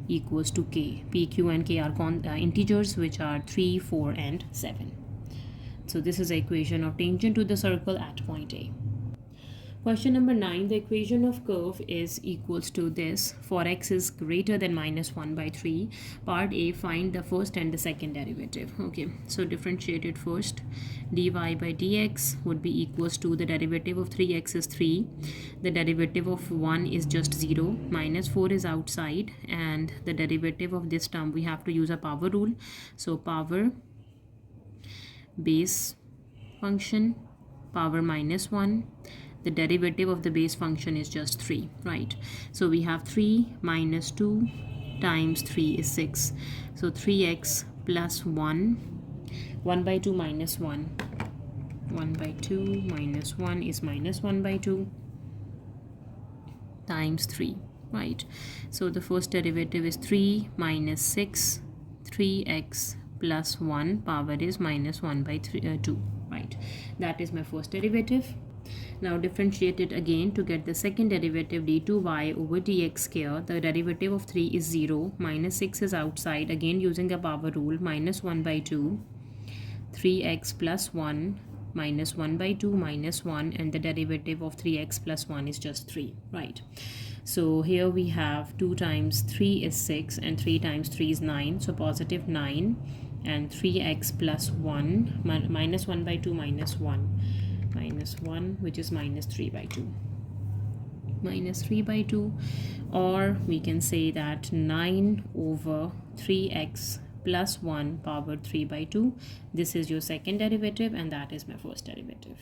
equals to k. P, q and k are integers, which are 3, 4 and 7. So this is the equation of tangent to the circle at point A. Question number 9, the equation of curve is equals to this. For x is greater than minus 1 by 3. Part A, find the first and the second derivative. Okay, so differentiate it first. Dy by dx would be equals to, the derivative of 3x is 3. The derivative of 1 is just 0. Minus 4 is outside. And the derivative of this term, we have to use a power rule. So power base function, power minus 1. The derivative of the base function is just 3, right? So we have 3 minus 2 times 3 is 6. So 3x plus 1. 1 by 2 minus 1. 1 by 2 minus 1 is minus 1 by 2 times 3, right? So the first derivative is 3 minus 6. 3x plus 1, power is minus 1 by 2, right? That is my first derivative. Now differentiate it again to get the second derivative, d2y over dx square. The derivative of 3 is 0. Minus 6 is outside. Again using the power rule, minus 1 by 2. 3x plus 1 minus 1 by 2 minus 1, and the derivative of 3x plus 1 is just 3, right? So here we have 2 times 3 is 6 and 3 times 3 is 9. So positive 9. and 3x plus 1 minus 1 by 2 minus 1 which is minus 3 by 2 or we can say that 9 over 3x plus 1 power 3 by 2. This is your second derivative and that is my first derivative.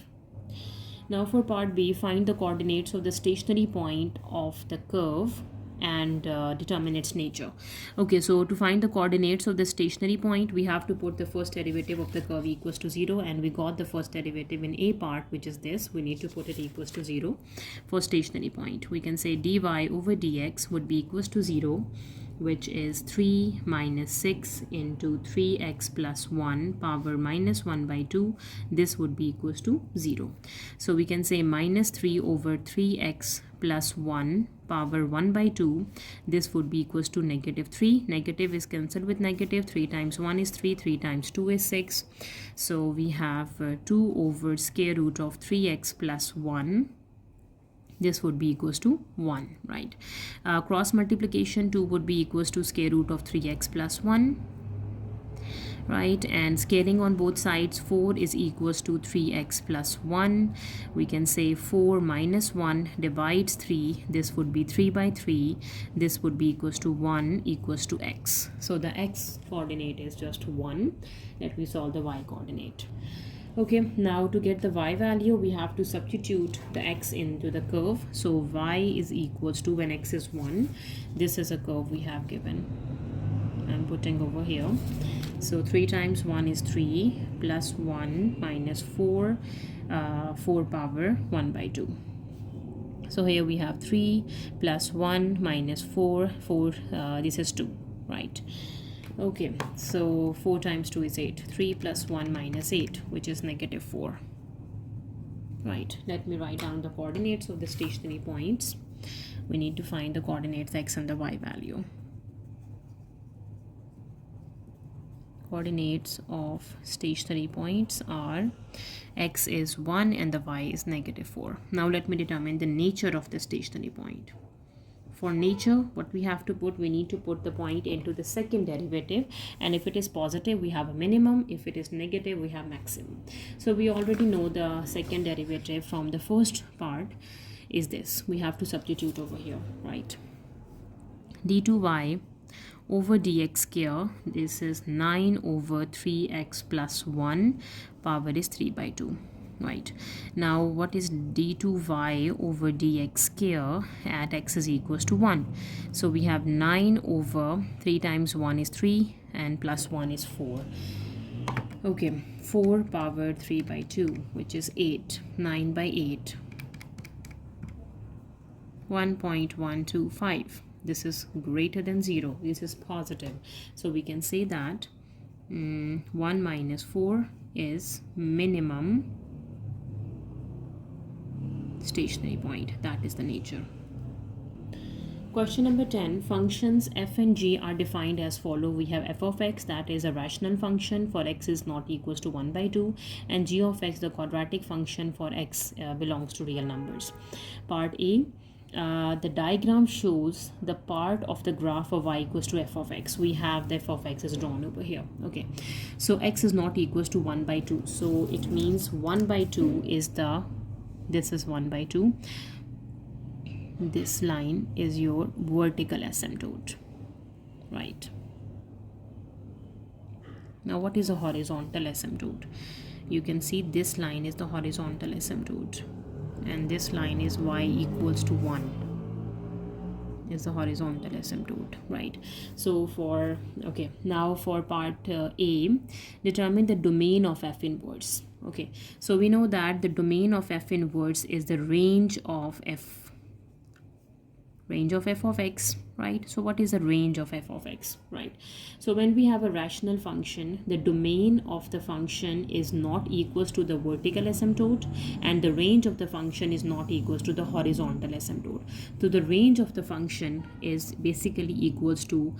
Now for part B, find the coordinates of the stationary point of the curve and determine its nature. Okay, so to find the coordinates of the stationary point, we have to put the first derivative of the curve equals to 0, and we got the first derivative in A part, which is this. We need to put it equals to 0 for stationary point. We can say dy over dx would be equals to 0, which is 3 minus 6 into 3x plus 1 power minus 1 by 2. This would be equals to 0. So we can say minus 3 over 3x plus 1 power 1 by 2. This would be equals to negative 3. Negative is cancelled with negative. 3 times 1 is 3. 3 times 2 is 6. So we have 2 over square root of 3x plus 1. This would be equals to 1, right? Cross multiplication 2 would be equals to square root of 3x plus 1, right? And scaling on both sides, 4 is equals to 3x plus 1. We can say 4 minus 1 divides 3. This would be 3 by 3. This would be equals to 1 equals to x. So the x coordinate is just 1. Let me solve the y coordinate. Okay, now to get the y value, we have to substitute the x into the curve. So y is equals to, when x is 1, this is a curve we have given. I'm putting over here. So 3 times 1 is 3 plus 1 minus 4, 4 power 1 by 2. So here we have 3 plus 1 minus 4, this is 2, right? Okay, so 4 times 2 is 8. 3 plus 1 minus 8, which is negative 4. Right, let me write down the coordinates of the stationary points. We need to find the coordinates x and the y value. Coordinates of stationary points are x is 1 and the y is negative 4. Now let me determine the nature of the stationary point. For nature, what we have to put, we need to put the point into the second derivative, and if it is positive we have a minimum, if it is negative we have maximum. So we already know the second derivative from the first part is this. We have to substitute over here, right? d2y over dx square, this is 9 over 3x plus 1, power is 3 by 2. Right, now what is d2y over dx square at x is equals to 1? So we have 9 over 3 times 1 is 3 and plus 1 is 4. Okay, 4 power 3 by 2, which is 8. 9 by 8, 1.125. This is greater than 0. This is positive. So we can say that 1 minus 4 is minimum stationary point. That is the nature. Question number 10. Functions f and g are defined as follow. We have f of x, that is a rational function for x is not equals to 1 by 2, and g of x, the quadratic function for x belongs to real numbers. Part A. The diagram shows the part of the graph of y equals to f of x. We have the f of x is drawn over here. Okay, so x is not equals to 1 by 2. So it means 1 by 2 is the, this is 1 by 2. This line is your vertical asymptote, right? Now what is a horizontal asymptote? You can see this line is the horizontal asymptote, and this line is y equals to 1 is the horizontal asymptote, right? So for, okay, now for part A, determine the domain of f inverse. Okay, so we know that the domain of f inverse is the range of f of x, right? So what is the range of f of x, right? So when we have a rational function, the domain of the function is not equals to the vertical asymptote, and the range of the function is not equals to the horizontal asymptote. So the range of the function is basically equals to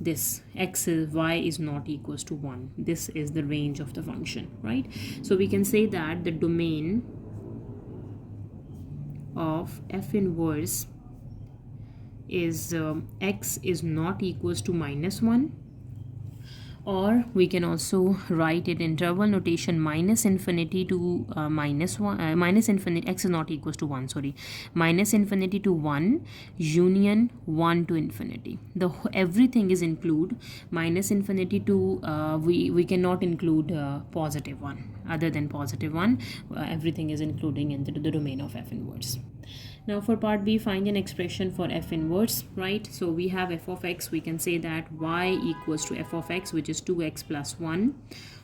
this x is, y is not equals to 1. This is the range of the function, right? So we can say that the domain of f inverse is x is not equals to -1, or we can also write it interval notation minus infinity to -1, minus infinity, x is not equals to 1, sorry, minus infinity to 1 union 1 to infinity. The everything is include minus infinity to we cannot include positive 1. Other than positive 1, everything is including into the domain of f inverse. Now for part B, find an expression for f inverse, right? So we have f of x, we can say that y equals to f of x, which is 2x plus 1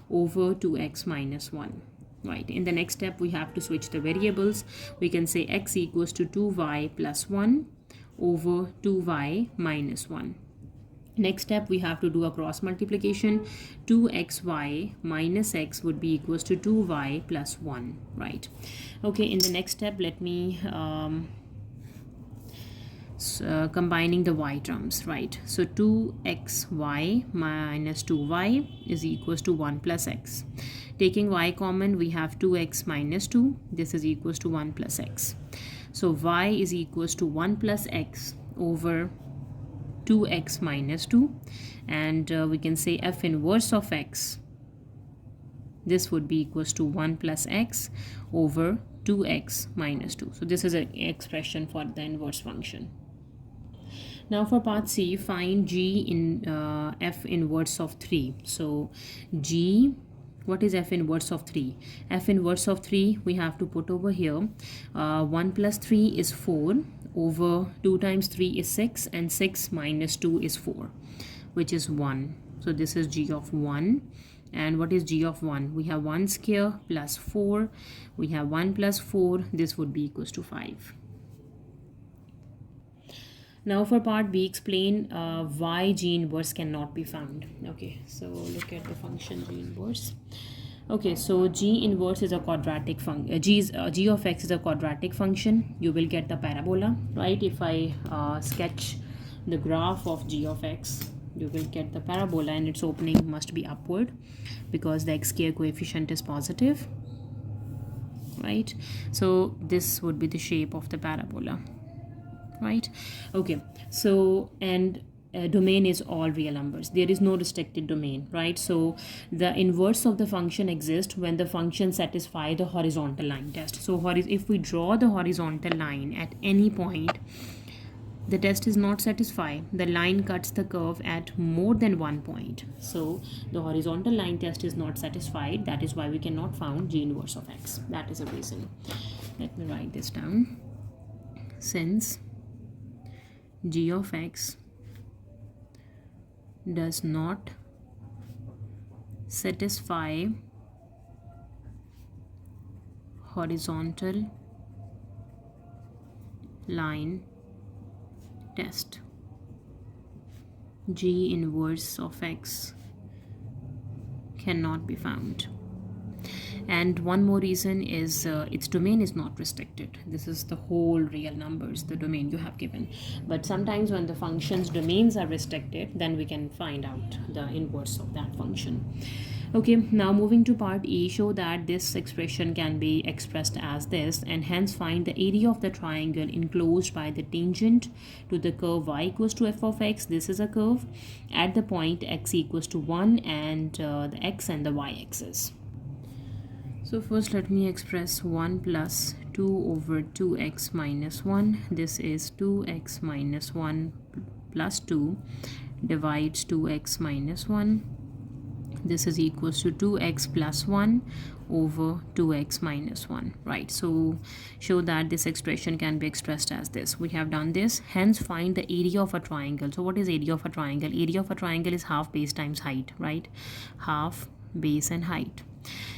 over 2x minus 1. Right, in the next step we have to switch the variables. We can say x equals to 2y plus 1 over 2y minus 1. Next step, we have to do a cross multiplication. 2xy minus x would be equals to 2y plus 1, right? Okay, in the next step, let me combining the y terms, right? So 2xy minus 2y is equals to 1 plus x. Taking y common, we have 2x minus 2. This is equals to 1 plus x. So y is equals to 1 plus x over 2x minus 2, and we can say f inverse of x, this would be equals to 1 plus x over 2x minus 2. So this is an expression for the inverse function. Now for part C, find g in f inverse of 3. So g, what is f inverse of 3? F inverse of 3 we have to put over here. 1 plus 3 is 4 over 2 times 3 is 6, and 6 minus 2 is 4, which is 1. So this is g of 1. And what is g of 1? We have 1 square plus 4. We have 1 plus 4. This would be equals to 5. Now for part B, explain why g inverse cannot be found. Okay, so look at the function g inverse. Okay, so g inverse is a quadratic function. G of x is a quadratic function. You will get the parabola, right? If I sketch the graph of g of x, you will get the parabola, and its opening must be upward because the x square coefficient is positive, right? So this would be the shape of the parabola, right? Okay, so and domain is all real numbers. There is no restricted domain, right? So the inverse of the function exists when the function satisfy the horizontal line test. So if we draw the horizontal line at any point, the test is not satisfied. The line cuts the curve at more than one point. So the horizontal line test is not satisfied. That is why we cannot find g inverse of x. That is a reason. Let me write this down. Since g of x does not satisfy horizontal line test, g inverse of x cannot be found. And one more reason is its domain is not restricted. This is the whole real numbers, the domain you have given. But sometimes when the function's domains are restricted, then we can find out the inverse of that function. Okay, now moving to part E, show that this expression can be expressed as this, and hence find the area of the triangle enclosed by the tangent to the curve y equals to f of x. This is a curve at the point x equals to 1 and the x and the y axis. So first let me express 1 plus 2 over 2x minus 1. This is 2x minus 1 plus 2 divides 2x minus 1. This is equals to 2x plus 1 over 2x minus 1, right? So show that this expression can be expressed as this. We have done this. Hence find the area of a triangle. So what is area of a triangle? Area of a triangle is half base times height, right? Half base and height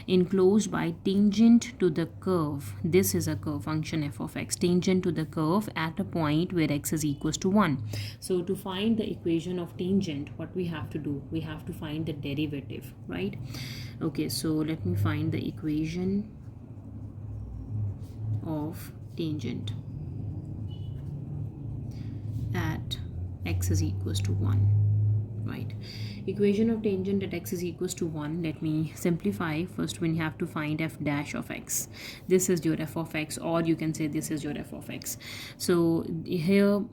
enclosed by tangent to the curve. This is a curve function f of x, tangent to the curve at a point where x is equals to 1. So to find the equation of tangent, what we have to do, we have to find the derivative, right? Okay, so let me find the equation of tangent at x is equals to 1. right? Equation of tangent at x is equals to 1. Let me simplify. First we have to find f dash of x. This is your f of x, or you can say this is your f of x. So here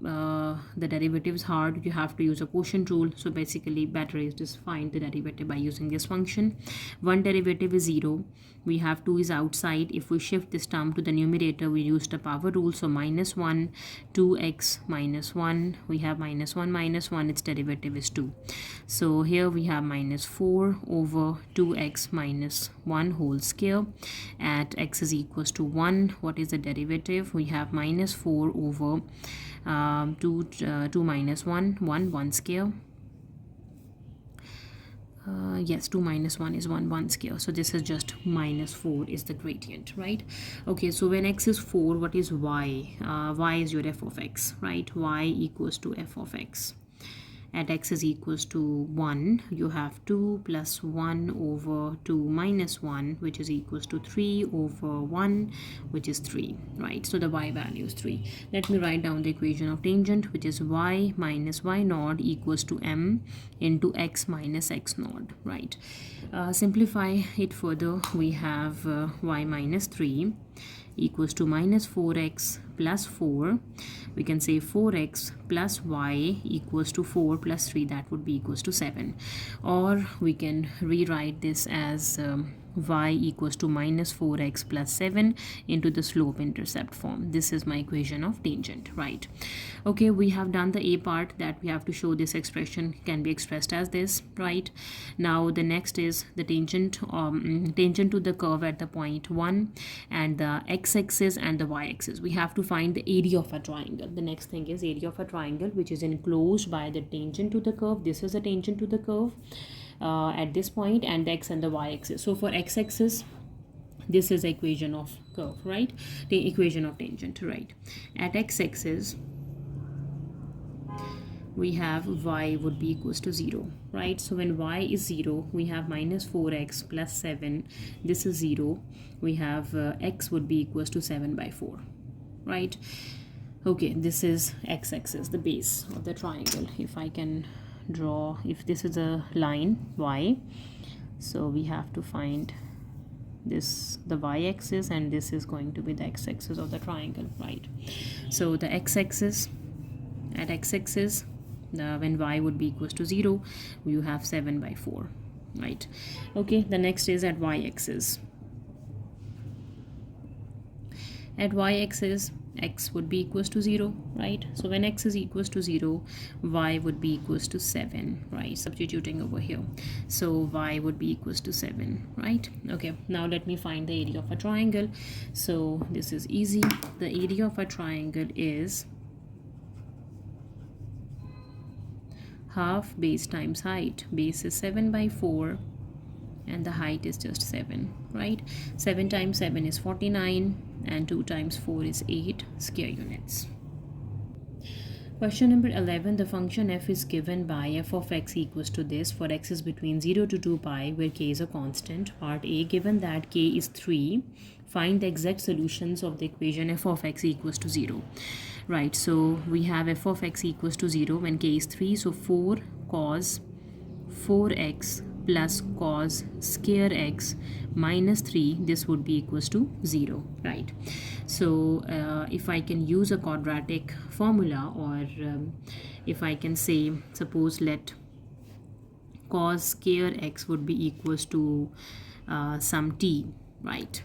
the derivative is hard. You have to use a quotient rule. So basically better is just find the derivative by using this function. One derivative is 0. We have 2 is outside. If we shift this term to the numerator, we use the power rule. So minus 1, 2x minus 1. We have minus 1 minus 1. Its derivative is 2. So here we have minus 4 over 2x minus 1 whole square. At x is equals to 1. What is the derivative? We have minus 4 over 2 minus 1, 1 square. Yes, 2 minus 1 is 1 square. So this is just minus 4 is the gradient, right? Okay, so when x is 4, what is y? Y is your f of x, right? Y equals to f of x. At x is equals to 1, you have 2 plus 1 over 2 minus 1, which is equals to 3 over 1, which is 3, right? So the y value is 3. Let me write down the equation of tangent, which is y minus y naught equals to m into x minus x naught, right? Simplify it further. We have y minus 3 equals to minus 4x plus 4. We can say 4x plus y equals to 4 plus 3, that would be equals to 7. Or we can rewrite this as y equals to minus 4x plus 7 into the slope intercept form. This is my equation of tangent, right? Okay, we have done the a part, that we have to show this expression can be expressed as this, right? Now the next is the tangent tangent to the curve at the point 1, and the x-axis and the y-axis. We have to find the area of a triangle. The next thing is area of a triangle which is enclosed by the tangent to the curve. This is a tangent to the curve at this point, and the x and the y-axis. So for x-axis, this is the equation of curve, right? The equation of tangent, right? At x-axis we have y would be equals to 0, right? So when y is 0, we have minus 4x plus 7. This is 0. We have x would be equals to 7 by 4, right? Okay, this is x-axis, the base of the triangle. If I can draw, if this is a line y, so we have to find this the y-axis, and this is going to be the x-axis of the triangle, right? So the x-axis, at x-axis, when y would be equals to 0, you have 7 by 4, right? Okay, the next is at y-axis. At y-axis, x would be equals to 0, right? So when x is equals to 0, y would be equals to 7, right? Substituting over here. So y would be equals to 7, right? Okay, now let me find the area of a triangle. So this is easy. The area of a triangle is half base times height. Base is 7 by 4 and the height is just 7, right? 7 times 7 is 49 and 2 times 4 is 8 square units. Question number 11. The function f is given by f of x equals to this for x is between 0 to 2 pi where k is a constant. Part A, given that k is 3, find the exact solutions of the equation f of x equals to 0. Right, so we have f of x equals to 0 when k is 3. So 4 cos 4x plus cos square x minus 3, this would be equals to 0, right? So if I can use a quadratic formula, or if I can say, suppose let cos square x would be equals to some t, right?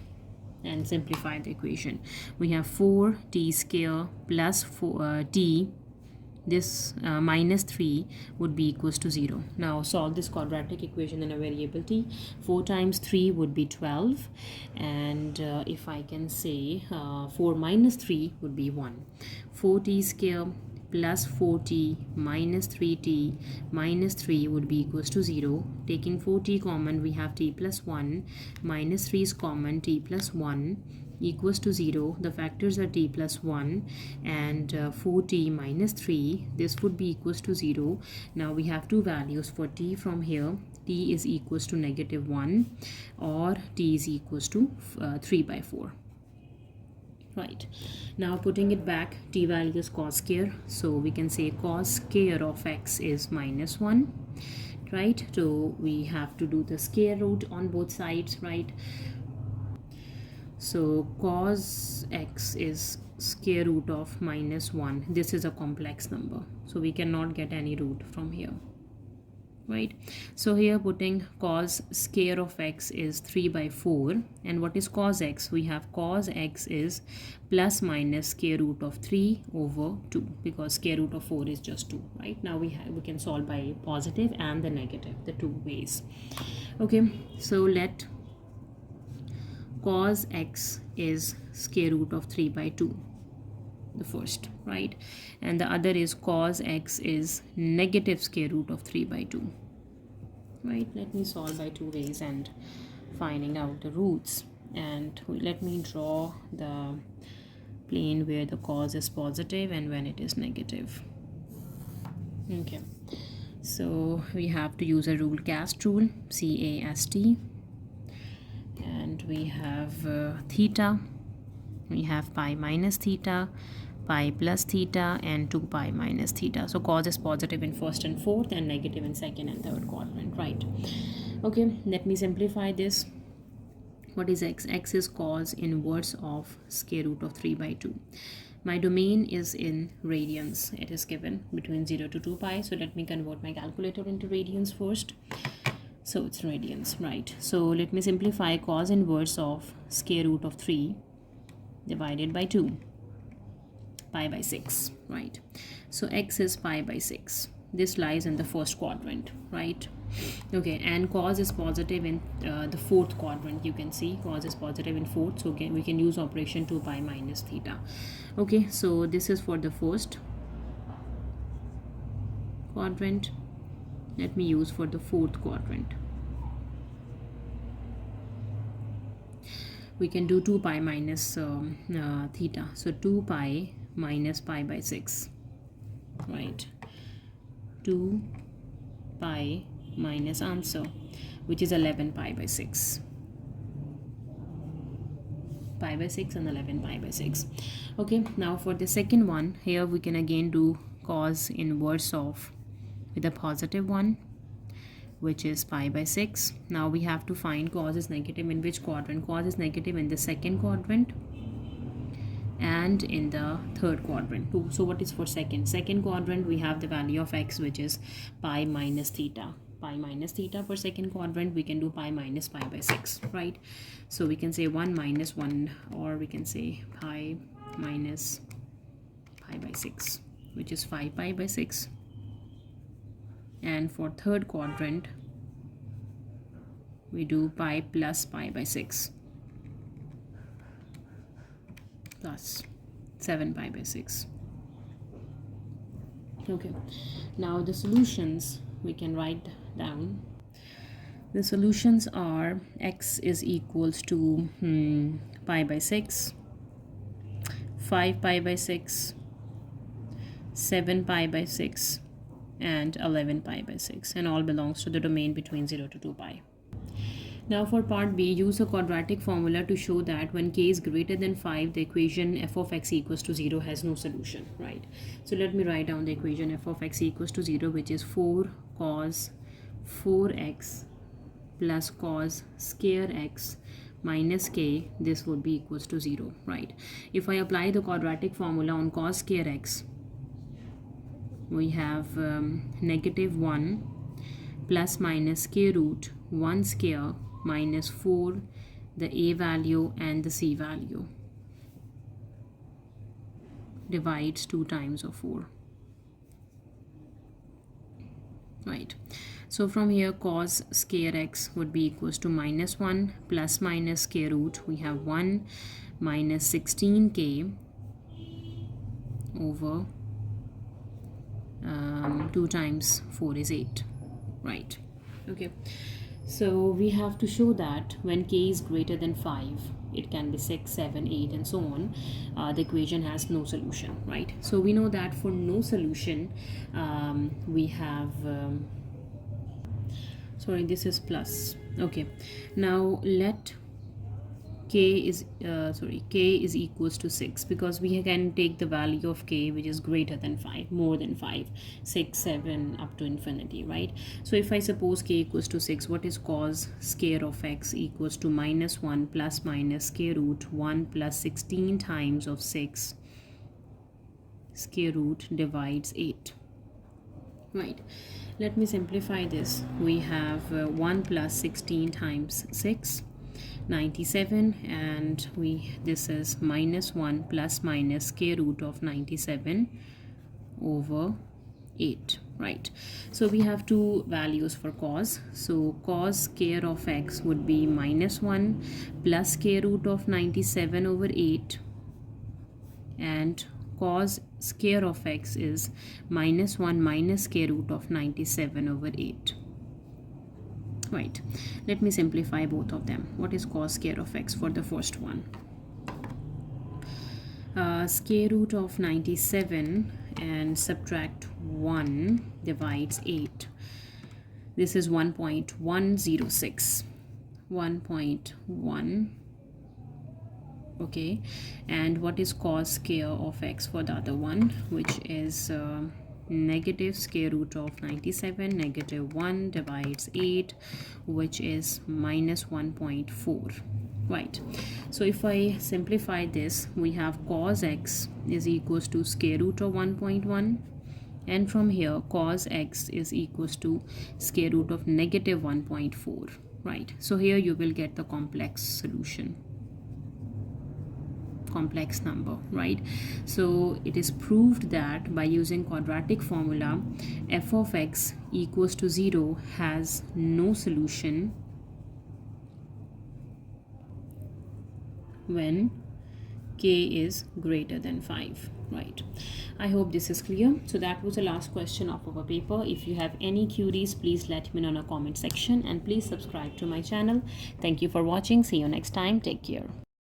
And simplify the equation. We have 4t square plus 4t, this minus 3 would be equals to 0. Now solve this quadratic equation in a variable t. 4 times 3 would be 12, and if I can say 4 minus 3 would be 1. 4t square plus 4t minus 3t minus 3 would be equals to 0. Taking 4t common, we have t plus 1, minus 3 is common, t plus 1 equals to 0. The factors are t plus 1 and 4t minus 3. This would be equals to 0. Now we have two values for t from here. T is equals to negative 1 or t is equals to 3 by 4. Right, now putting it back, t value is cos square, so we can say cos square of x is minus 1 right? So we have to do the square root on both sides, right? So cos x is square root of -1. This is a complex number, so we cannot get any root from here, right? So here putting cos square of x is 3/4, and what is cos x? We have cos x is plus minus square root of 3/2, because square root of 4 is just 2, right? Now we can solve by positive and the negative, the two ways. Okay, so let cos x is square root of 3/2, the first, right? And the other is cos x is negative square root of 3/2, right? Let me solve by two ways and finding out the roots. And let me draw the plane where the cos is positive and when it is negative. Okay, so we have to use a rule, cast rule, CAST, and we have theta, we have pi minus theta, pi plus theta, and 2 pi minus theta. So cos is positive in first and fourth and negative in second and third quadrant, right? Okay, let me simplify this. What is x? X is cos inverse of square root of 3/2. My domain is in radians. It is given between 0 to 2 pi. So let me convert my calculator into radians first. So it's radians, right? So let me simplify cos inverse of square root of 3 divided by 2, pi by 6, right? So x is pi by 6. This lies in the first quadrant, right? Okay, and cos is positive in the fourth quadrant. You can see cos is positive in fourth, so again we can use operation 2 pi minus theta. Okay, so this is for the first quadrant. Let me use for the fourth quadrant. We can do 2 pi minus theta. So 2 pi minus pi by 6, right? 2 pi minus answer, which is 11 pi by 6. Pi by 6 and 11 pi by 6. Okay, now for the second one, here we can again do cos inverse of with a positive one, which is pi by 6. Now we have to find cos is negative in which quadrant? Cos is negative in the second quadrant and in the third quadrant too. So what is for second quadrant? We have the value of x, which is pi minus theta. Pi minus theta for second quadrant, we can do pi minus pi by 6, right? So we can say 1 minus 1, or we can say pi minus pi by 6, which is 5 pi by 6. And for third quadrant, we do pi plus pi by 6 plus 7 pi by 6. Okay, now the solutions we can write down. The solutions are x is equals to pi by 6, 5 pi by 6, 7 pi by 6, and 11 pi by 6, and all belongs to the domain between 0 to 2 pi. Now for part B, use a quadratic formula to show that when k is greater than 5, the equation f of x equals to 0 has no solution, right? So let me write down the equation f of x equals to 0, which is 4 cos 4x plus cos square x minus k. This would be equals to 0, right? If I apply the quadratic formula on cos square x, we have negative 1 plus minus square root 1 square minus 4, the a value and the c value, divides 2 times of 4, right? So from here, cos square x would be equals to minus 1 plus minus square root. We have 1 minus 16k over 2 times 4 is 8, right? Okay, so we have to show that when k is greater than 5, it can be 6, 7, 8 and so on, the equation has no solution, right? So we know that for no solution, we have sorry, this is plus. Okay, now let k is equals to 6, because we can take the value of k which is greater than 5, more than 5, 6, 7, up to infinity, right? So if I suppose k equals to 6, what is cos square of x equals to -1 plus minus square root 1 plus 16 times of 6 square root divides 8, right? Let me simplify this. We have 1 plus 16 times 6, 97, and this is -1 plus minus square root of 97 over 8, right? So we have two values for cos. So cos square of x would be -1 plus square root of 97 over 8, and cos square of x is -1 minus square root of 97 over 8, right? Let me simplify both of them. What is cos square of x for the first one? Square root of 97 and subtract 1 divides 8. This is 1.106, 1.1. Okay, and what is cos square of x for the other one, which is negative square root of 97, -1 divides 8, which is -1.4, right? So if I simplify this, we have cos x is equals to square root of 1.1, and from here cos x is equals to square root of -1.4, right? So here you will get the complex solution, complex number, right? So it is proved that by using quadratic formula, f of x equals to 0 has no solution when k is greater than 5, right? I hope this is clear. So that was the last question of our paper. If you have any queries, please let me know in a comment section, and please subscribe to my channel. Thank you for watching. See you next time. Take care.